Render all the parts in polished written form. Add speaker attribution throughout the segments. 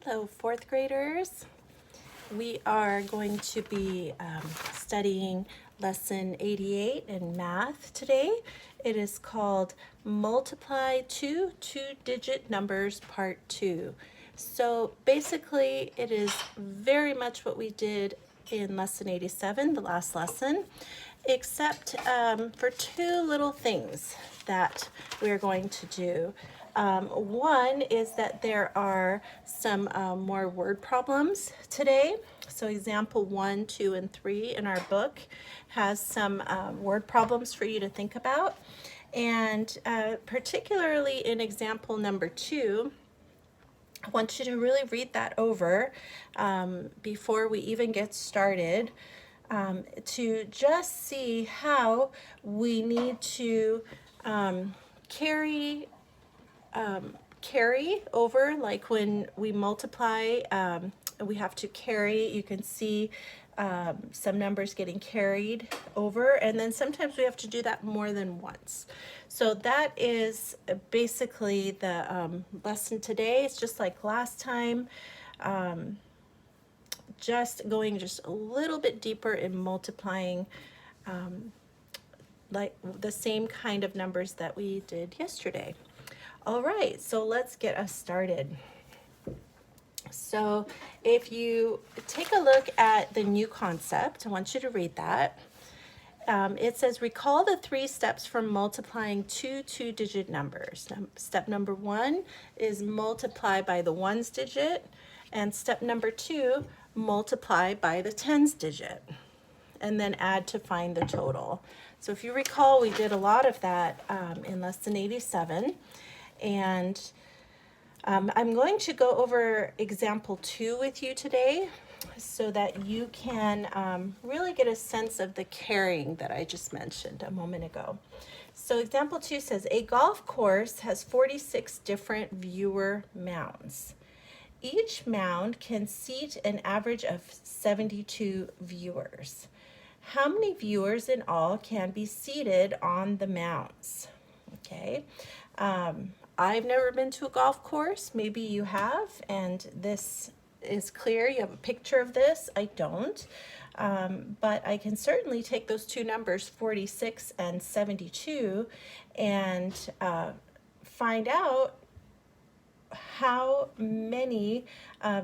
Speaker 1: Hello, fourth graders. We are going to be studying lesson 88 in math today. It is called Multiply Two-Digit Numbers Part 2. So basically it is very much what we did in lesson 87, the last lesson, except for two little things that we're going to do. One is that there are some more word problems today. So example 1, 2, and 3 in our book has some word problems for you to think about. And particularly in example number 2, I want you to really read that over before we even get started, to just see how we need to carry over, like when we multiply, we have to carry. You can see some numbers getting carried over, and then sometimes we have to do that more than once. So that is basically the lesson today. It's just like last time, just going just a little bit deeper in multiplying like the same kind of numbers that we did yesterday. All right, so let's get us started. So if you take a look at the new concept, I want you to read that. It says, recall the 3 steps for multiplying two-digit numbers. Step number 1 is multiply by the ones digit, and step number 2, multiply by the tens digit, and then add to find the total. So if you recall, we did a lot of that in lesson 87. And I'm going to go over example 2 with you today so that you can really get a sense of the carrying that I just mentioned a moment ago. So example 2 says, a golf course has 46 different viewer mounds. Each mound can seat an average of 72 viewers. How many viewers in all can be seated on the mounds? Okay. I've never been to a golf course. Maybe you have, and this is clear. You have a picture of this. I don't. But I can certainly take those two numbers, 46 and 72, and find out how many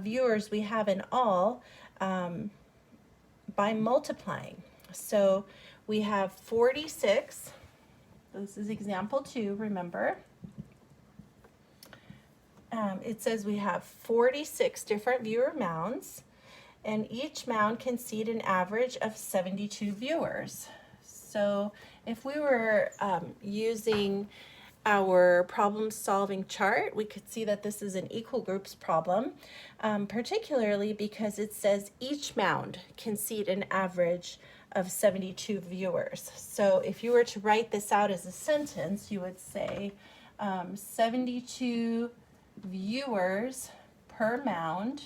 Speaker 1: viewers we have in all by multiplying. So we have 46. This is example 2, remember. It says we have 46 different viewer mounds, and each mound can seat an average of 72 viewers. So if we were using our problem-solving chart, we could see that this is an equal groups problem, particularly because it says each mound can seat an average of 72 viewers. So if you were to write this out as a sentence, you would say 72 viewers per mound,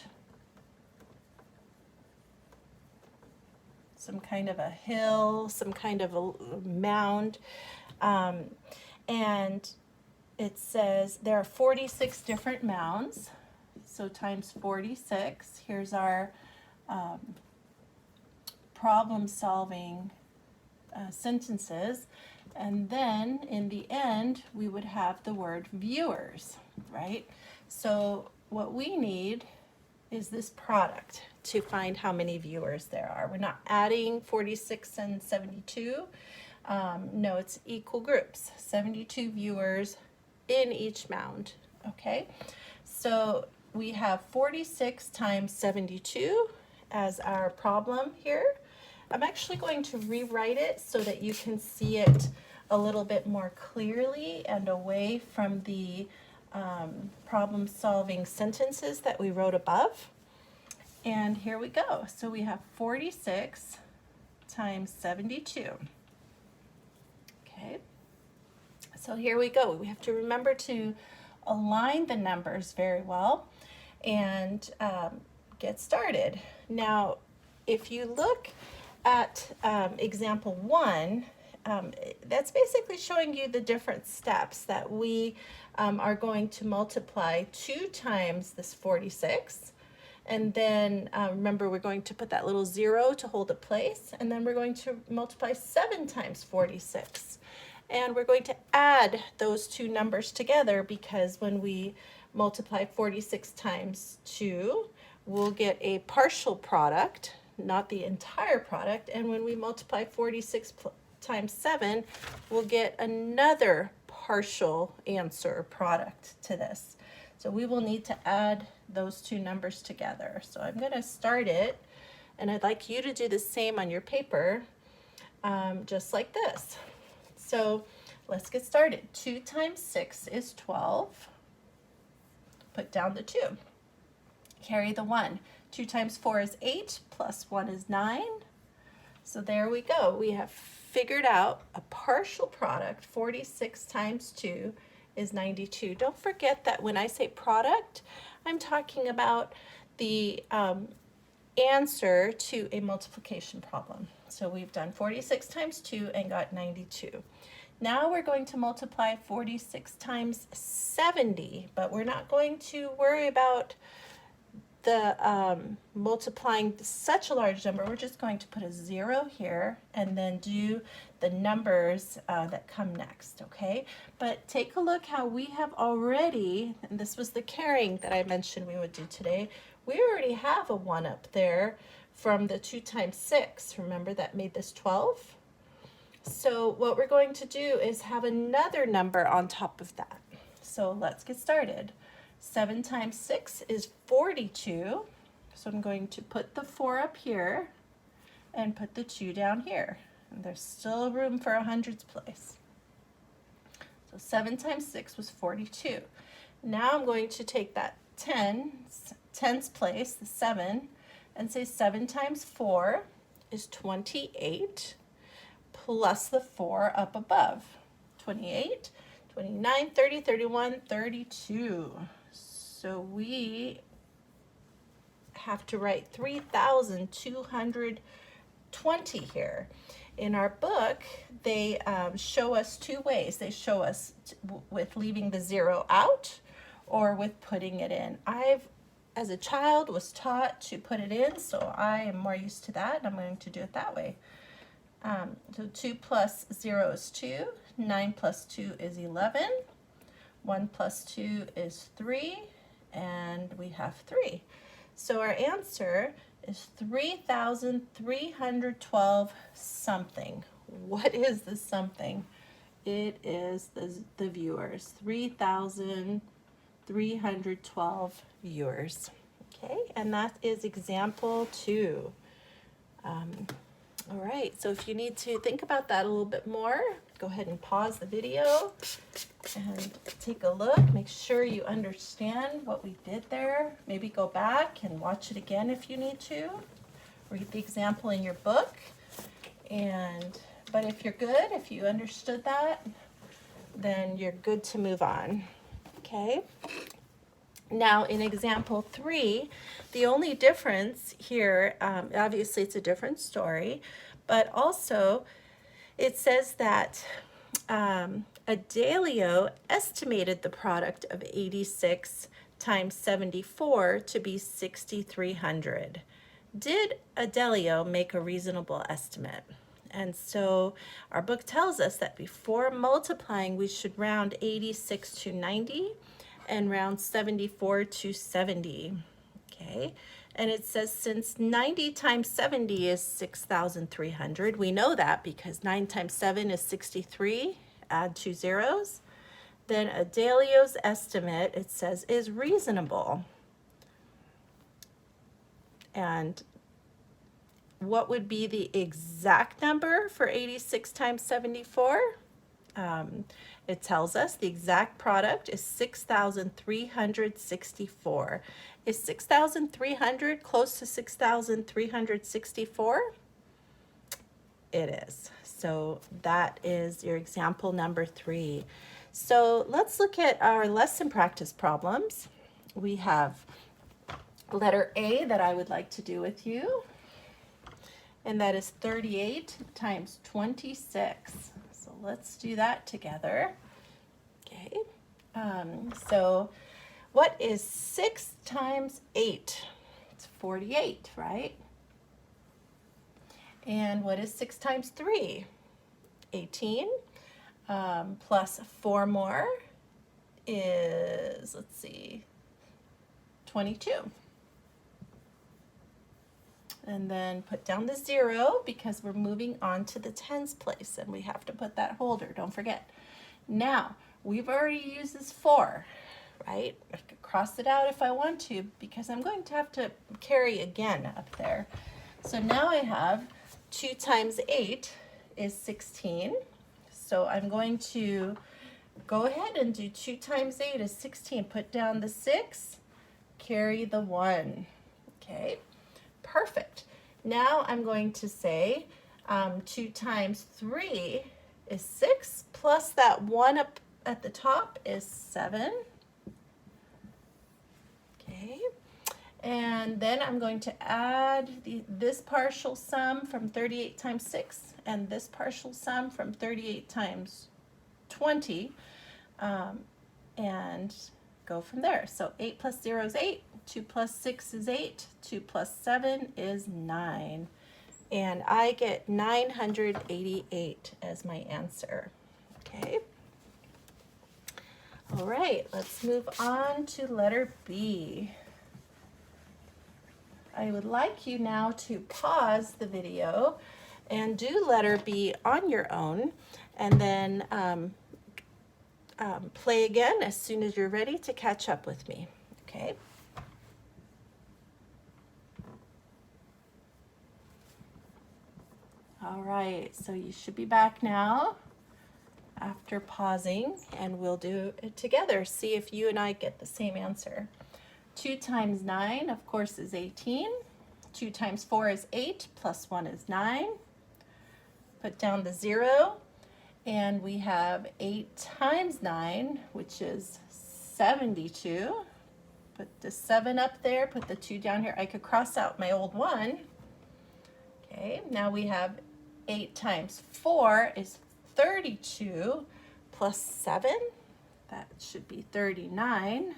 Speaker 1: some kind of a hill, some kind of a mound, and it says there are 46 different mounds, so times 46. Here's our problem-solving sentences, and then in the end we would have the word viewers, right? So what we need is this product to find how many viewers there are. We're not adding 46 and 72. No, it's equal groups, 72 viewers in each mound, okay? So we have 46 times 72 as our problem here. I'm actually going to rewrite it so that you can see it a little bit more clearly and away from the problem-solving sentences that we wrote above. And here we go. So we have 46 times 72. Okay. So here we go. We have to remember to align the numbers very well and get started. Now, if you look at example 1, that's basically showing you the different steps that we are going to multiply 2 times this 46. And then remember, we're going to put that little 0 to hold it place. And then we're going to multiply 7 times 46. And we're going to add those two numbers together, because when we multiply 46 times 2, we'll get a partial product, not the entire product. And when we multiply 46 times 7, we'll get another partial answer product to this. So we will need to add those two numbers together. So I'm going to start it, and I'd like you to do the same on your paper, just like this. So let's get started. 2 times 6 is 12. Put down the 2. Carry the 1. 2 times 4 is 8, plus 1 is 9. So there we go. We have figured out a partial product. 46 times 2 is 92. Don't forget that when I say product, I'm talking about the answer to a multiplication problem. So we've done 46 times 2 and got 92. Now we're going to multiply 46 times 70, but we're not going to worry about the multiplying such a large number. We're just going to put a 0 here and then do the numbers that come next, okay? But take a look how we have already, and this was the carrying that I mentioned we would do today, we already have a 1 up there from the 2 times 6. Remember that made this 12? So what we're going to do is have another number on top of that. So let's get started. 7 times 6 is 42. So I'm going to put the 4 up here and put the 2 down here. And there's still room for a hundreds place. So 7 times 6 was 42. Now I'm going to take that 10's place, the 7, and say 7 times 4 is 28, plus the 4 up above. 28, 29, 30, 31, 32. So we have to write 3,220 here. In our book, they show us two ways. They show us with leaving the 0 out or with putting it in. As a child, was taught to put it in, so I am more used to that, and I'm going to do it that way. So 2 plus 0 is 2, 9 plus 2 is 11, 1 plus 2 is 3, and we have 3. So our answer is 3,312 something. What is the something? It is the viewers, 3,312 viewers. Okay, and that is example 2. All right, so if you need to think about that a little bit more, go ahead and pause the video and take a look. Make sure you understand what we did there. Maybe go back and watch it again if you need to. Read the example in your book. But if you're good, if you understood that, then you're good to move on. Okay? Now, in example 3, the only difference here, obviously it's a different story, but also it says that Adelio estimated the product of 86 times 74 to be 6,300. Did Adelio make a reasonable estimate? And so our book tells us that before multiplying, we should round 86 to 90 and round 74 to 70, okay? And it says since 90 times 70 is 6,300, we know that because 9 times 7 is 63, add 2 zeros, then Adelio's estimate, it says, is reasonable. And what would be the exact number for 86 times 74? It tells us the exact product is 6,364. Is 6,300 close to 6,364? It is. So that is your example number 3. So let's look at our lesson practice problems. We have letter A that I would like to do with you, and that is 38 times 26. let's do that together. Okay, so what is 6 times 8? It's 48, right? And what is 6 times 3? 18. Plus 4 more is, let's see, 22. And then put down the 0 because we're moving on to the tens place and we have to put that holder, don't forget. Now, we've already used this 4, right? I could cross it out if I want to because I'm going to have to carry again up there. So now I have 2 times 8 is 16. So I'm going to go ahead and do 2 times 8 is 16. Put down the 6, carry the 1. Okay, perfect. Now I'm going to say 2 times 3 is 6, plus that 1 up at the top is 7. Okay, and then I'm going to add this partial sum from 38 times 6 and this partial sum from 38 times 20 and go from there. So 8 plus 0 is 8, 2 plus 6 is 8, 2 plus 7 is 9. And I get 988 as my answer. Okay. All right, let's move on to letter B. I would like you now to pause the video and do letter B on your own, and then play again as soon as you're ready to catch up with me, okay? All right, so you should be back now after pausing, and we'll do it together. See if you and I get the same answer. 2 times 9, of course, is 18. 2 times 4 is 8, plus 1 is 9. Put down the 0, and we have 8 times 9, which is 72. Put the 7 up there, put the 2 down here. I could cross out my old 1. Okay, now we have 8 times 4 is 32, plus 7. That should be 39.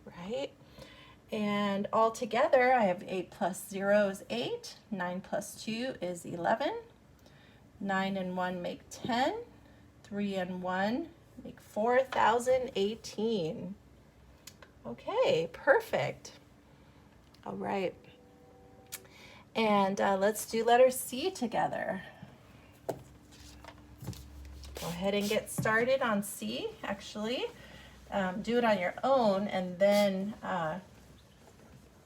Speaker 1: Right? And all together, I have 8 plus 0 is 8, 9 plus 2 is 11, 9 and 1 make 10, 3 and 1 make 4,018. Okay, perfect. All right. And let's do letter C together. Go ahead and get started on C, actually. Do it on your own and then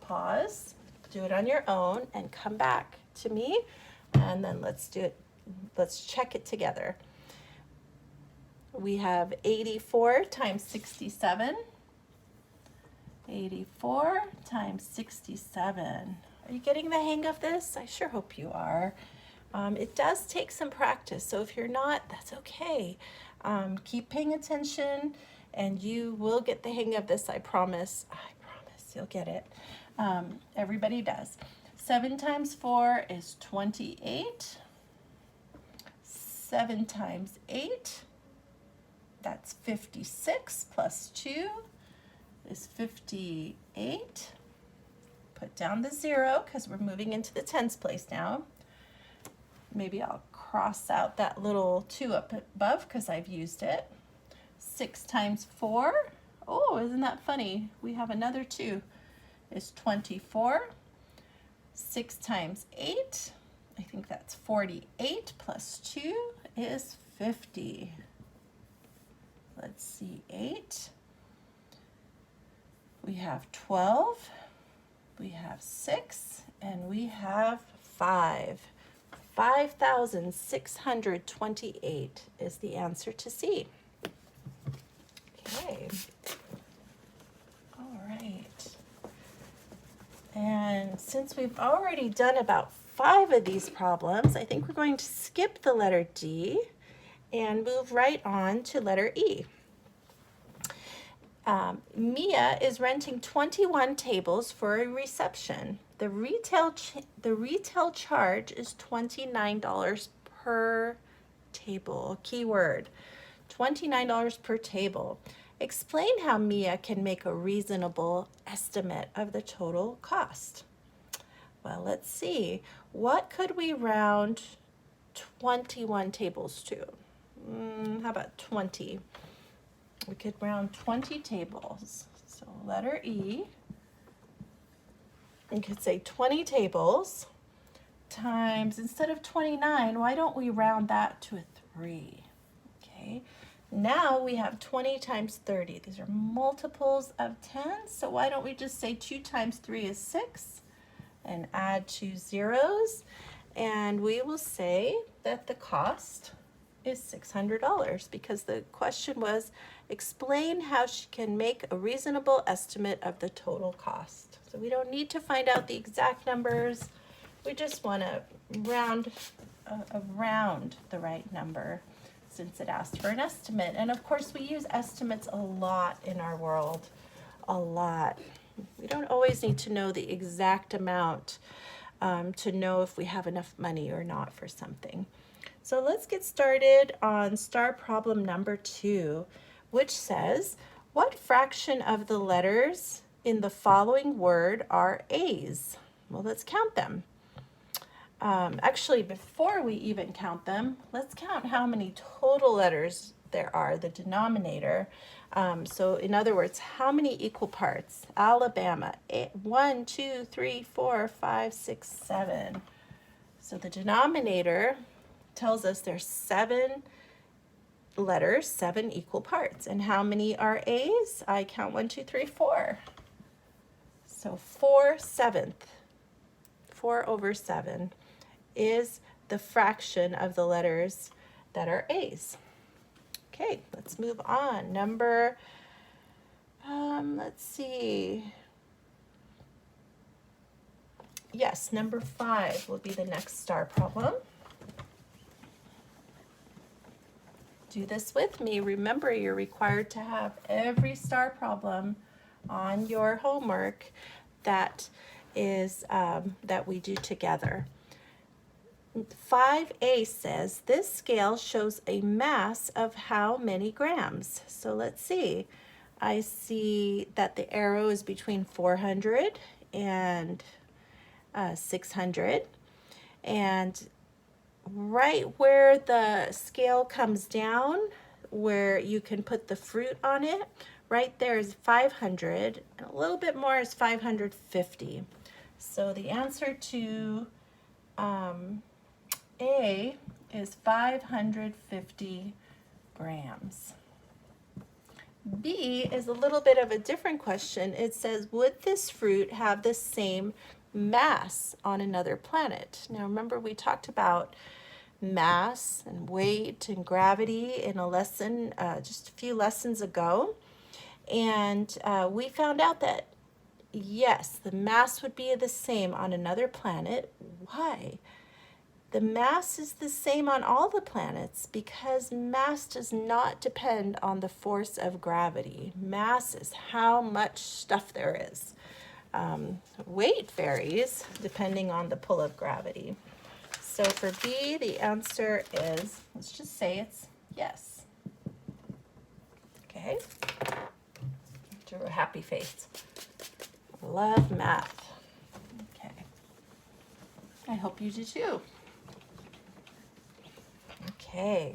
Speaker 1: pause, do it on your own and come back to me, and then let's do it, let's check it together. We have 84 times 67. 84 times 67. Are you getting the hang of this? I sure hope you are. It does take some practice, so if you're not, that's okay. Keep paying attention and you will get the hang of this, I promise. I promise you'll get it. Everybody does. 7 times 4 is 28. 7 times 8, that's 56, plus 2 is 58. Put down the 0 because we're moving into the tens place now. Maybe I'll cross out that little 2 up above because I've used it. 6 times 4, oh, isn't that funny? We have another 2, is 24. 6 times 8, I think that's 48, plus 2 is 50. Let's see, 8. We have 12, we have 6, and we have 5. 5,628 is the answer to C. Okay. All right. And since we've already done about 5 of these problems, I think we're going to skip the letter D and move right on to letter E. Mia is renting 21 tables for a reception. The retail charge is $29 per table. Keyword, $29 per table. Explain how Mia can make a reasonable estimate of the total cost. Well, let's see. What could we round 21 tables to? How about 20? We could round 20 tables. So letter E. You could say 20 tables times, instead of 29, why don't we round that to a 3? Okay. Now we have 20 times 30. These are multiples of 10. So why don't we just say 2 times 3 is 6 and add 2 zeros? And we will say that the cost is $600 because the question was, explain how she can make a reasonable estimate of the total cost. So we don't need to find out the exact numbers. We just want to round the right number since it asked for an estimate. And of course, we use estimates a lot in our world, a lot. We don't always need to know the exact amount to know if we have enough money or not for something. So let's get started on star problem number 2, which says, what fraction of the letters in the following word are A's? Well, let's count them. Actually, before we even count them, let's count how many total letters there are, the denominator. So in other words, how many equal parts? Alabama, 1, 2, 3, 4, 5, 6, 7. So the denominator tells us there's 7 letters, 7 equal parts. And how many are A's? I count 1, 2, 3, 4. So 4/7. 4 over 7 is the fraction of the letters that are A's. Okay, let's move on. Number, let's see. Yes, number 5 will be the next star problem. Do this with me. Remember, you're required to have every star problem on your homework that is that we do together. 5A says this scale shows a mass of how many grams? So let's see. I see that the arrow is between 400 and 600, and right where the scale comes down, where you can put the fruit on it, right there is 500, and a little bit more is 550. So the answer to A is 550 grams. B is a little bit of a different question. It says, would this fruit have the same mass on another planet? Now remember, we talked about mass and weight and gravity in a lesson just a few lessons ago. And we found out that yes, the mass would be the same on another planet. Why? The mass is the same on all the planets because mass does not depend on the force of gravity. Mass is how much stuff there is. Weight varies depending on the pull of gravity. So for B, the answer is, let's just say it's yes. Okay. Drew a happy face. Love math. Okay. I hope you do too. Okay.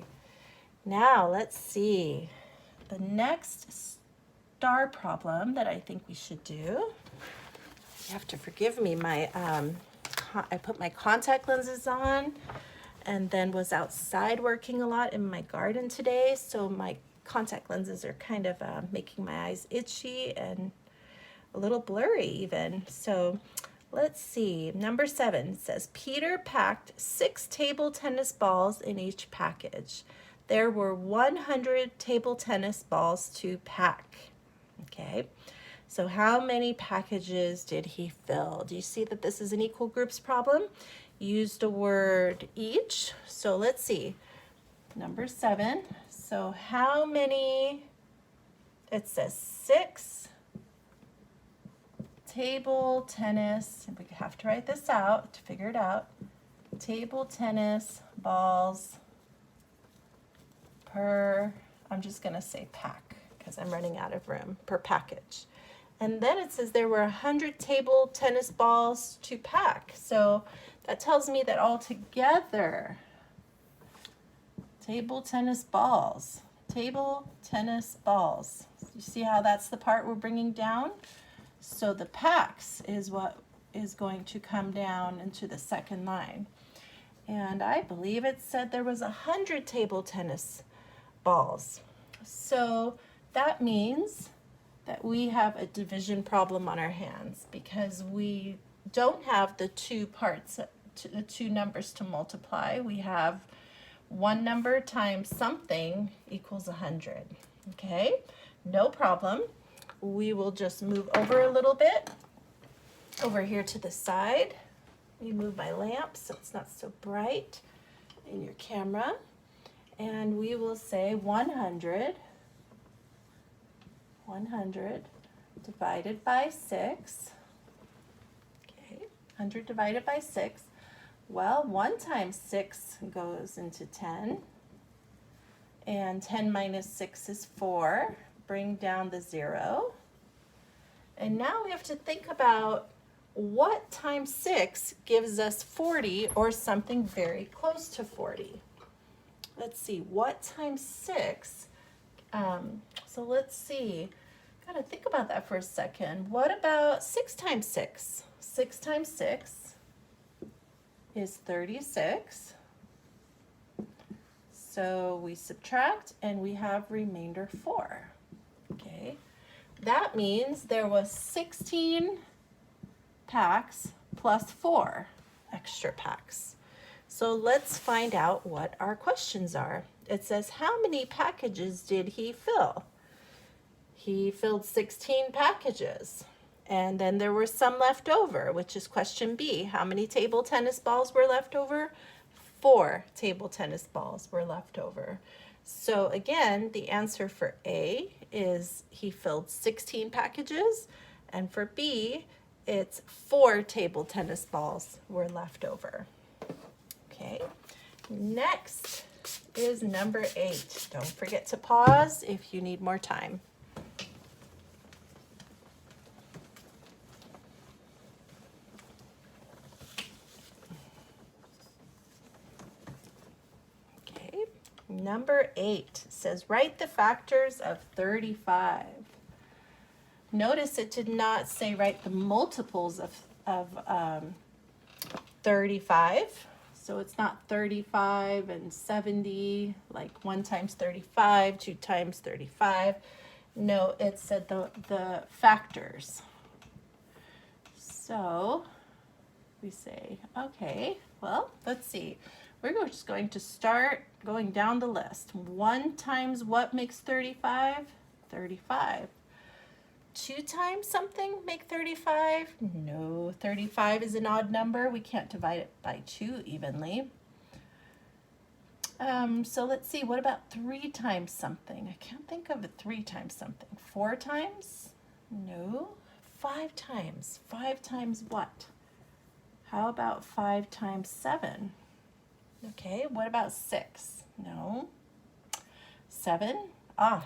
Speaker 1: Now let's see. The next star problem that I think we should do. You have to forgive me. I put my contact lenses on and then was outside working a lot in my garden today. So my contact lenses are kind of making my eyes itchy and a little blurry even. So let's see. Number 7 says, Peter packed 6 table tennis balls in each package. There were 100 table tennis balls to pack. Okay. So how many packages did he fill? Do you see that this is an equal groups problem? Used a word each. So let's see. Number 7. So how many? It says 6 table tennis. We have to write this out to figure it out. Table tennis balls per, I'm just going to say pack because I'm running out of room, per package. And then it says there were 100 table tennis balls to pack. So that tells me that altogether, table tennis balls. You see how that's the part we're bringing down? So the packs is what is going to come down into the second line. And I believe it said there was 100 table tennis balls. So that means that we have a division problem on our hands because we don't have the two parts, the two numbers to multiply. We have one number times something equals 100. Okay, no problem. We will just move over a little bit, over here to the side. You move my lamp so it's not so bright in your camera. And we will say 100 divided by 6. Okay, 100 divided by 6. Well, 1 times 6 goes into 10. And 10 minus 6 is 4. Bring down the 0. And now we have to think about what times 6 gives us 40 or something very close to 40. Let's see, what times 6? So let's see. Got to think about that for a second. What about 6 times 6? 6 times 6 is 36. So we subtract and we have remainder 4. Okay, that means there was 16 packs plus 4 extra packs. So let's find out what our questions are. It says, how many packages did he fill? He filled 16 packages. And then there were some left over, which is question B. How many table tennis balls were left over? 4 table tennis balls were left over. So again, the answer for A is he filled 16 packages. And for B, it's 4 table tennis balls were left over. Okay, next is number 8. Don't forget to pause if you need more time. Okay, number 8 says write the factors of 35. Notice it did not say write the multiples of 35. So it's not 35 and 70, like 1 times 35, 2 times 35. No, it said the factors. So we say, okay, well, let's see. We're just going to start going down the list. 1 times what makes 35? 35. 2 times something make 35? No, 35 is an odd number. We can't divide it by 2 evenly. So let's see, what about 3 times something? I can't think of 3 times something. 4 times? No. 5 times. 5 times what? How about 5 times 7? Okay, what about 6? No. 7? Ah.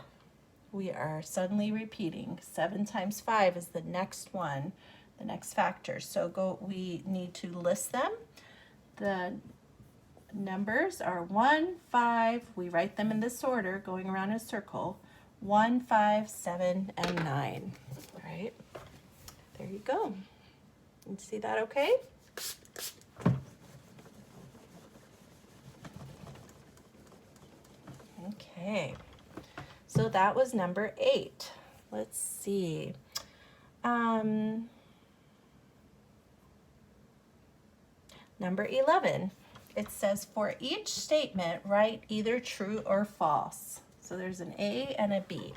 Speaker 1: We are suddenly repeating. 7 times 5 is the next one, the next factor. So we need to list them. The numbers are 1, 5. We write them in this order, going around in a circle. 1, 5, 7, and 9. All right, there you go. You see that okay? Okay. So that was number 8. Let's see. Number 11. It says for each statement, write either true or false. So there's an A and a B.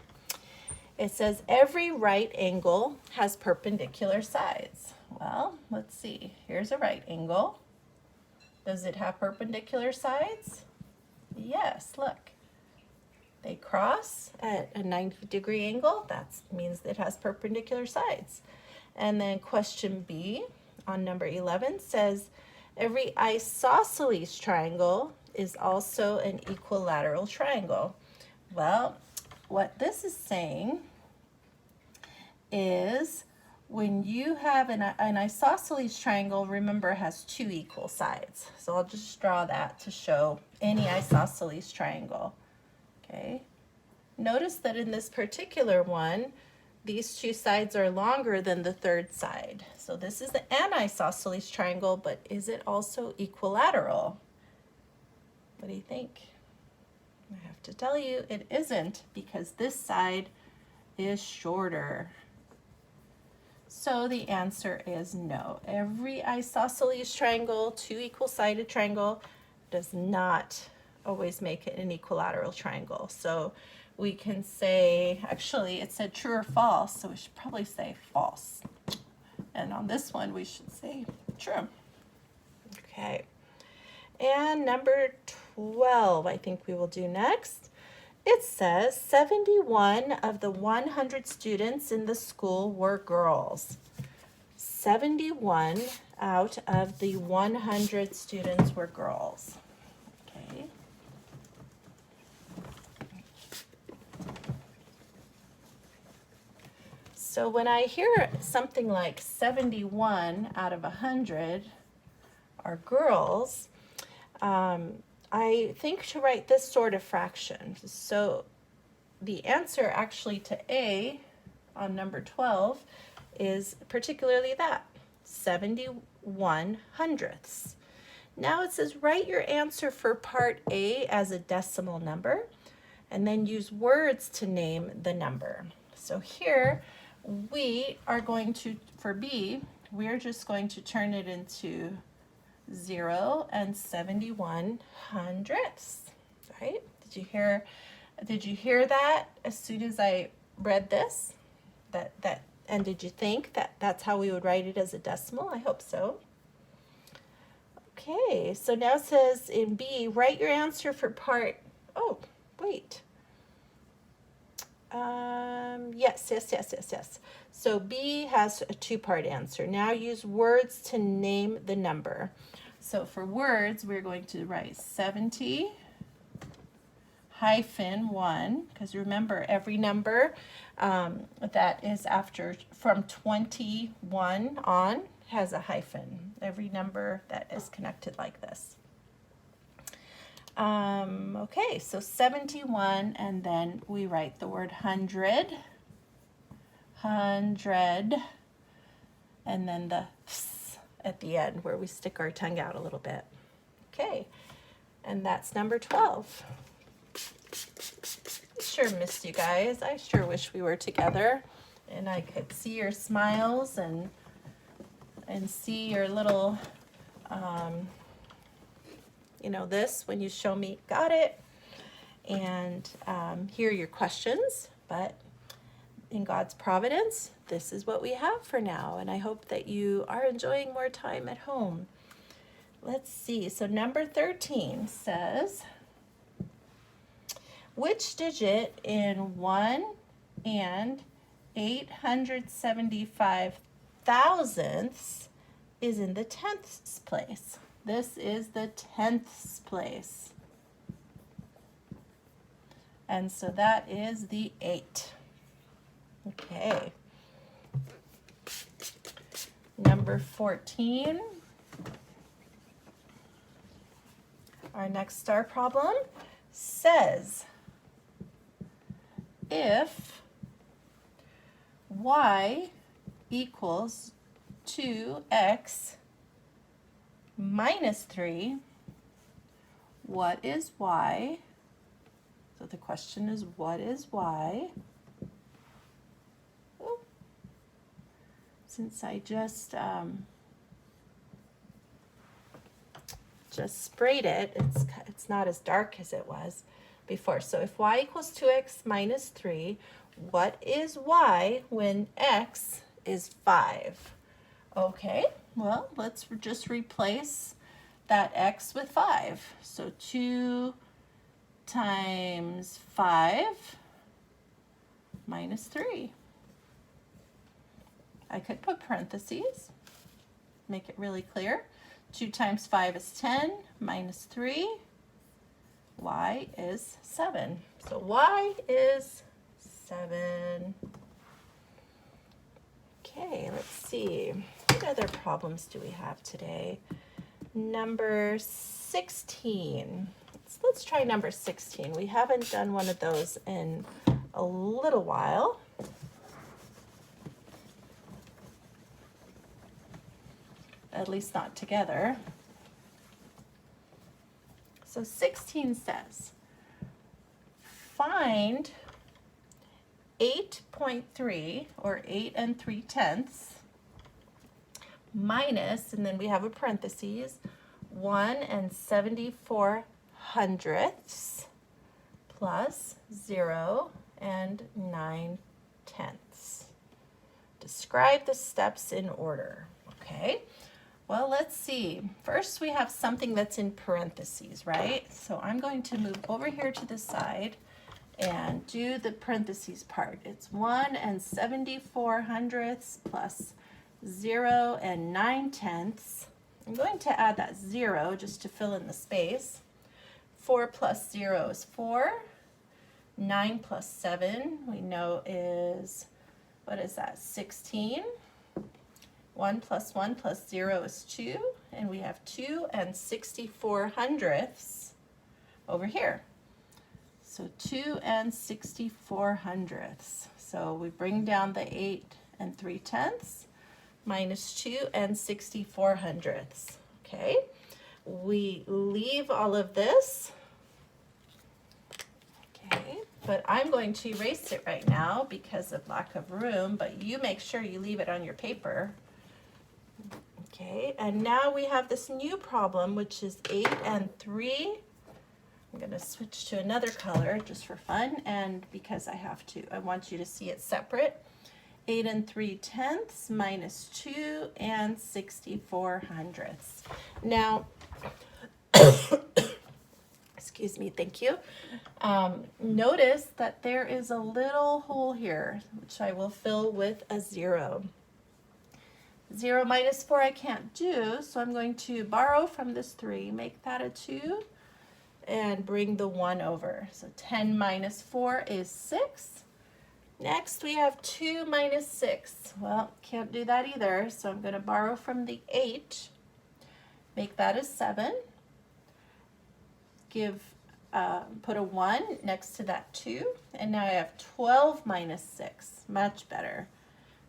Speaker 1: It says every right angle has perpendicular sides. Well, let's see. Here's a right angle. Does it have perpendicular sides? Yes, look. They cross at a 90-degree angle. That means it has perpendicular sides. And then question B on number 11 says, every isosceles triangle is also an equilateral triangle? Well, what this is saying is when you have an isosceles triangle, remember, has two equal sides. So I'll just draw that to show any isosceles triangle. Okay. Notice that in this particular one, these two sides are longer than the third side. So this is an isosceles triangle, but is it also equilateral? What do you think? I have to tell you, it isn't, because this side is shorter. So the answer is no. Every isosceles triangle, two equal-sided triangle, does not always make it an equilateral triangle. So we can say, actually it said true or false, so we should probably say false. And on this one we should say true. Okay. And number 12, I think we will do next. It says 71 of the 100 students in the school were girls. 71 out of the 100 students were girls. Okay. So when I hear something like 71 out of 100 are girls, I think to write this sort of fraction. So the answer actually to A on number 12 is particularly that, 71 hundredths. Now it says write your answer for part A as a decimal number and then use words to name the number. So here we are going to, for B, we're just going to turn it into 0 and 71 hundredths, right? Did you hear that as soon as I read this? And did you think that that's how we would write it as a decimal? I hope so. Okay, so now it says in B, write your answer for part, oh, wait. Yes. So B has a two-part answer. Now use words to name the number. So for words, we're going to write 70 hyphen 1, because remember every number that is after from 21 on has a hyphen. Every number that is connected like this. Okay, so 71, and then we write the word hundred, and then the th at the end where we stick our tongue out a little bit. Okay, and that's number 12. Sure missed you guys. I sure wish we were together and I could see your smiles and see your little this when you show me got it, and hear your questions. But in God's providence, this is what we have for now, and I hope that you are enjoying more time at home. Let's see. So number 13 says, which digit in 1 and 875 thousandths is in the tenths place? This is the tenths place. And so that is the 8. Okay. Number 14. Our next star problem says, if y equals 2x minus 3, what is y? So the question is, what is y? Oh, since I just sprayed it, it's not as dark as it was before. So if y equals 2x minus 3, what is y when x is 5? Okay, well, let's just replace that x with 5. So 2 times 5 minus 3. I could put parentheses, make it really clear. 2 times 5 is 10, minus 3 y is 7. So y is 7. Okay, let's see. What other problems do we have today? Number 16. Let's try number 16. We haven't done one of those in a little while. At least not together. So 16 says, find 8.3, or 8 3/10, minus, and then we have a parentheses, 1 74/100 plus 0 9/10. Describe the steps in order. Okay, well, let's see. First, we have something that's in parentheses, right? So I'm going to move over here to the side and do the parentheses part. It's 1 74/100 plus 0 9/10. I'm going to add that 0 just to fill in the space. 4 plus 0 is 4. 9 plus 7 we know is, what is that, 16. 1 plus 1 plus 0 is 2, and we have 2 64/100 over here. So 2 64/100. So we bring down the 8 3/10 minus 2 64/100. Okay, we leave all of this. Okay, but I'm going to erase it right now because of lack of room, but you make sure you leave it on your paper. Okay, and now we have this new problem, which is 8 3. I'm going to switch to another color just for fun, and because I want you to see it separate. 8 3/10 minus 2 64/100. Now, excuse me, thank you. Notice that there is a little hole here, which I will fill with a 0. 0 minus 4 I can't do, so I'm going to borrow from this 3, make that a 2, and bring the 1 over. So 10 minus 4 is 6. Next we have 2 minus 6. Well, can't do that either, so I'm going to borrow from the 8, make that a 7, put a 1 next to that 2, and now I have 12 minus 6, much better,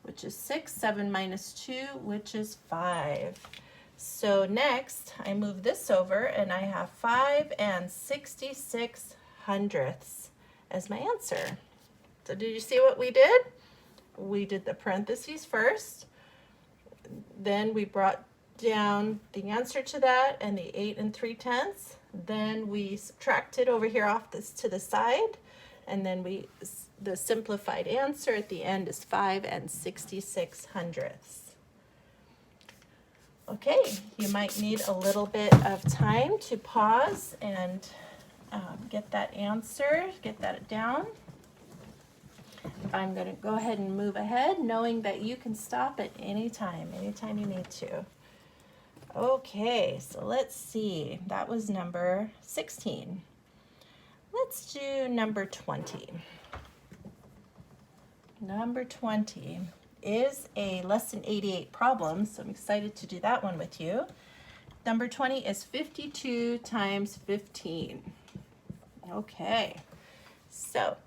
Speaker 1: which is 6, 7 minus 2, which is 5. So next, I move this over, and I have 5 66/100 as my answer. So did you see what we did? We did the parentheses first, then we brought down the answer to that and the 8 3/10. Then we subtracted over here off this to the side, and then the simplified answer at the end is 5 66/100. Okay, you might need a little bit of time to pause and get that answer, get that down. I'm going to go ahead and move ahead, knowing that you can stop at any time you need to. Okay, so let's see. That was number 16. Let's do number 20. Number 20 is a lesson 88 problem, so I'm excited to do that one with you. Number 20 is 52 times 15. Okay, so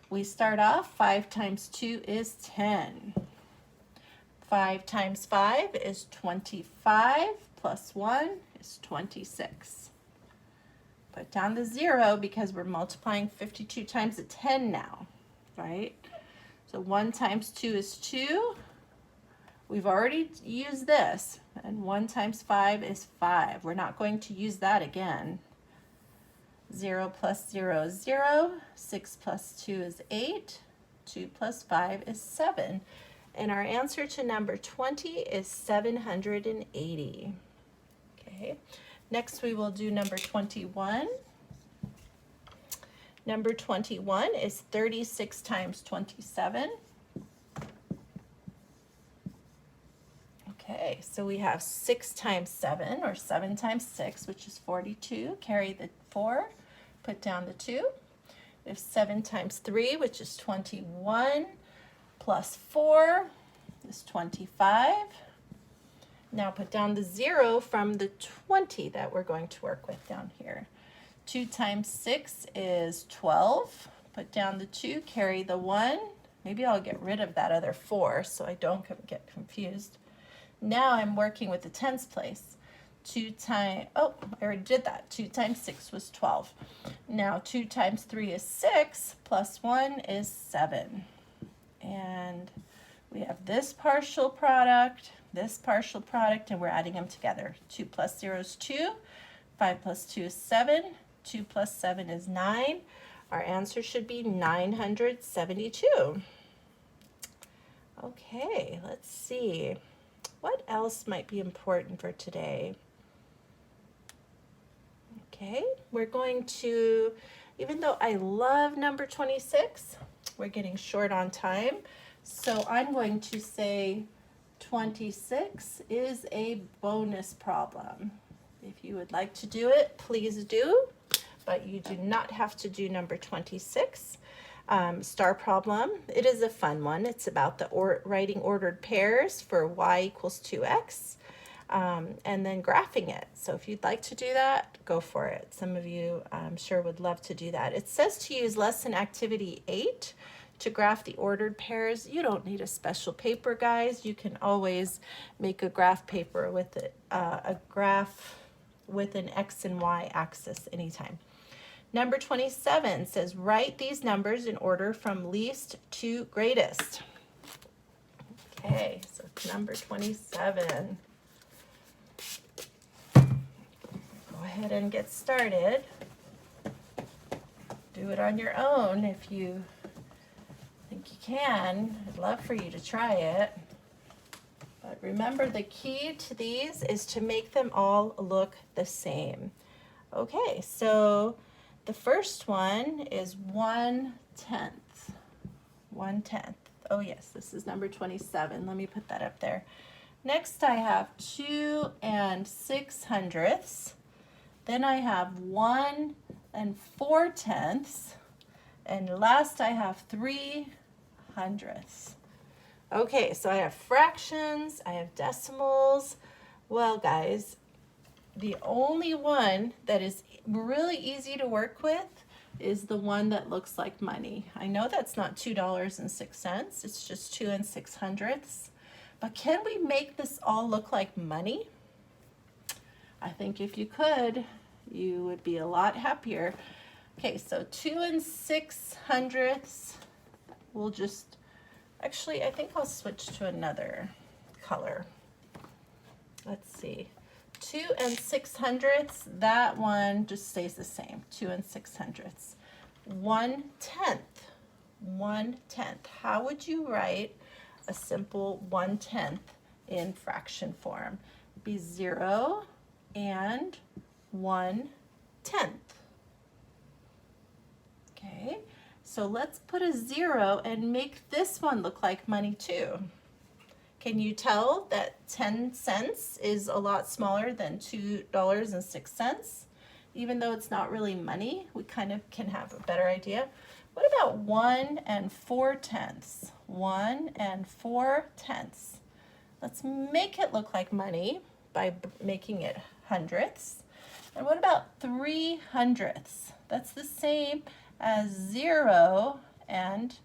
Speaker 1: we start off, 5 times 2 is 10. 5 times 5 is 25, plus 1 is 26. Put down the 0 because we're multiplying 52 times a 10 now, right? So 1 times 2 is 2. We've already used this, and 1 times 5 is 5. We're not going to use that again. 0 plus 0 is 0. 6 plus 2 is 8. 2 plus 5 is 7. And our answer to number 20 is 780. Okay, next we will do number 21. Number 21 is 36 times 27. Okay, so we have 6 times 7, or 7 times 6, which is 42. Carry the 4. put down the 2. We have 7 times 3, which is 21, plus 4 is 25. Now put down the 0 from the 20 that we're going to work with down here. 2 times 6 is 12. Put down the 2, carry the 1. Maybe I'll get rid of that other 4 so I don't get confused. Now I'm working with the tens place. 2 times, oh, I already did that. 2 times 6 was 12. Now 2 times 3 is 6, plus 1 is 7. And we have this partial product, and we're adding them together. 2 plus 0 is 2, 5 plus 2 is 7, 2 plus 7 is 9. Our answer should be 972. Okay, let's see. What else might be important for today? Okay, we're going to, even though I love number 26, we're getting short on time. So I'm going to say 26 is a bonus problem. If you would like to do it, please do, but you do not have to do number 26. Star problem, it is a fun one. It's about the writing ordered pairs for y equals 2x. And then graphing it. So if you'd like to do that, go for it. Some of you, I'm sure, would love to do that. It says to use lesson activity 8 to graph the ordered pairs. You don't need a special paper, guys. You can always make a graph paper with a graph with an x and y axis anytime. Number 27 says write these numbers in order from least to greatest. Okay, so it's number 27. Go ahead and get started. Do it on your own if you think you can. I'd love for you to try it. But remember, the key to these is to make them all look the same. Okay, so the first one is 1/10. 1/10. Oh yes, this is number 27. Let me put that up there. Next I have 2 6/100. Then I have 1 4/10. And last I have 3/100. Okay, so I have fractions, I have decimals. Well, guys, the only one that is really easy to work with is the one that looks like money. I know that's not $2.06, it's just 2 6/100. But can we make this all look like money? I think if you could, you would be a lot happier. Okay, so 2 6/100. We'll just, actually, I think I'll switch to another color. Let's see. 2 6/100, that one just stays the same, 2 6/100. 1/10, 1/10. How would you write a simple 1/10 in fraction form? It'd be 0 and 1/10. Okay, so let's put a 0 and make this one look like money too. Can you tell that 10 cents is a lot smaller than $2.06? Even though it's not really money, we kind of can have a better idea. What about 1 4/10? 1 4/10. Let's make it look like money by making it hundredths. And what about 3/100? That's the same as 0 and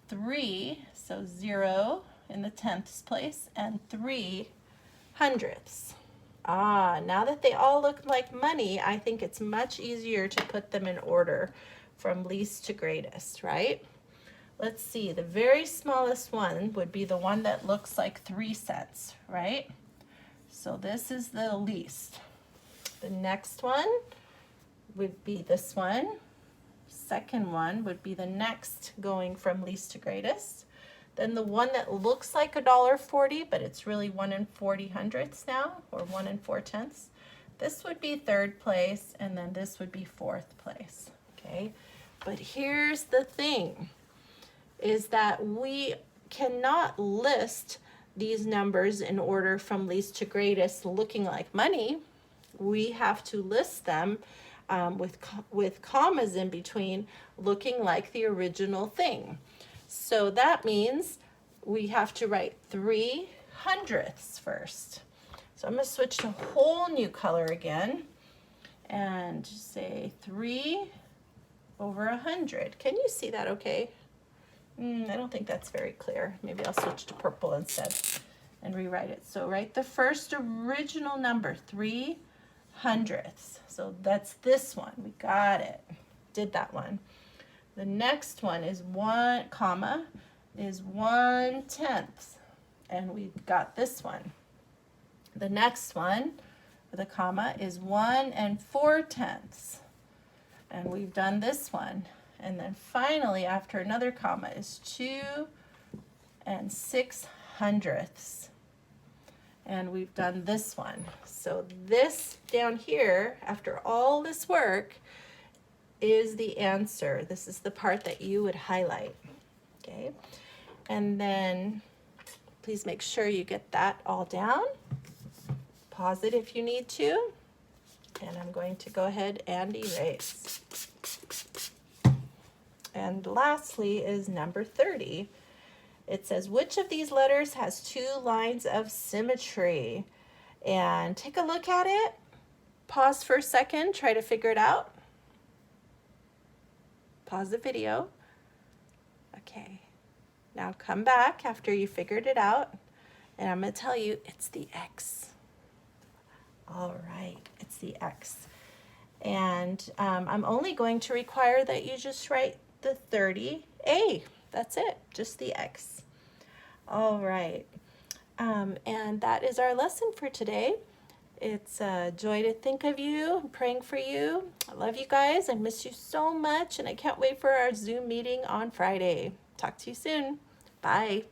Speaker 1: 3. So 0 in the tenths place and 3/100. Now that they all look like money, I think it's much easier to put them in order from least to greatest, right? Let's see, the very smallest one would be the one that looks like 3 cents, right? So this is the least. The next one would be this one. Second one would be the next going from least to greatest. Then the one that looks like $1.40, but it's really 1 40/100 now, or 1 4/10. This would be third place, and then this would be fourth place, okay? But here's the thing, is that we cannot list these numbers in order from least to greatest looking like money. We have to list them with commas in between, looking like the original thing. So that means we have to write 3/100ths first. So I'm going to switch to a whole new color again and say 3/100. Can you see that okay? I don't think that's very clear. Maybe I'll switch to purple instead and rewrite it. So write the first original number, 3/100ths. So that's this one. We got it. Did that one. The next one is 1/10. And we got this one. The next one with a comma is 1 4/10. And we've done this one. And then finally, after another comma, is 2 6/100ths. And we've done this one. So this down here, after all this work, is the answer. This is the part that you would highlight. Okay. And then please make sure you get that all down. Pause it if you need to. And I'm going to go ahead and erase. And lastly is number 30. It says, which of these letters has 2 lines of symmetry? And take a look at it. Pause for a second, try to figure it out. Pause the video. Okay. Now come back after you figured it out. And I'm going to tell you it's the X. All right, it's the X. And I'm only going to require that you just write the 30A. That's it, just the X. All right, and that is our lesson for today. It's a joy to think of you. I'm praying for you. I love you guys. I miss you so much, and I can't wait for our Zoom meeting on Friday. Talk to you soon. Bye.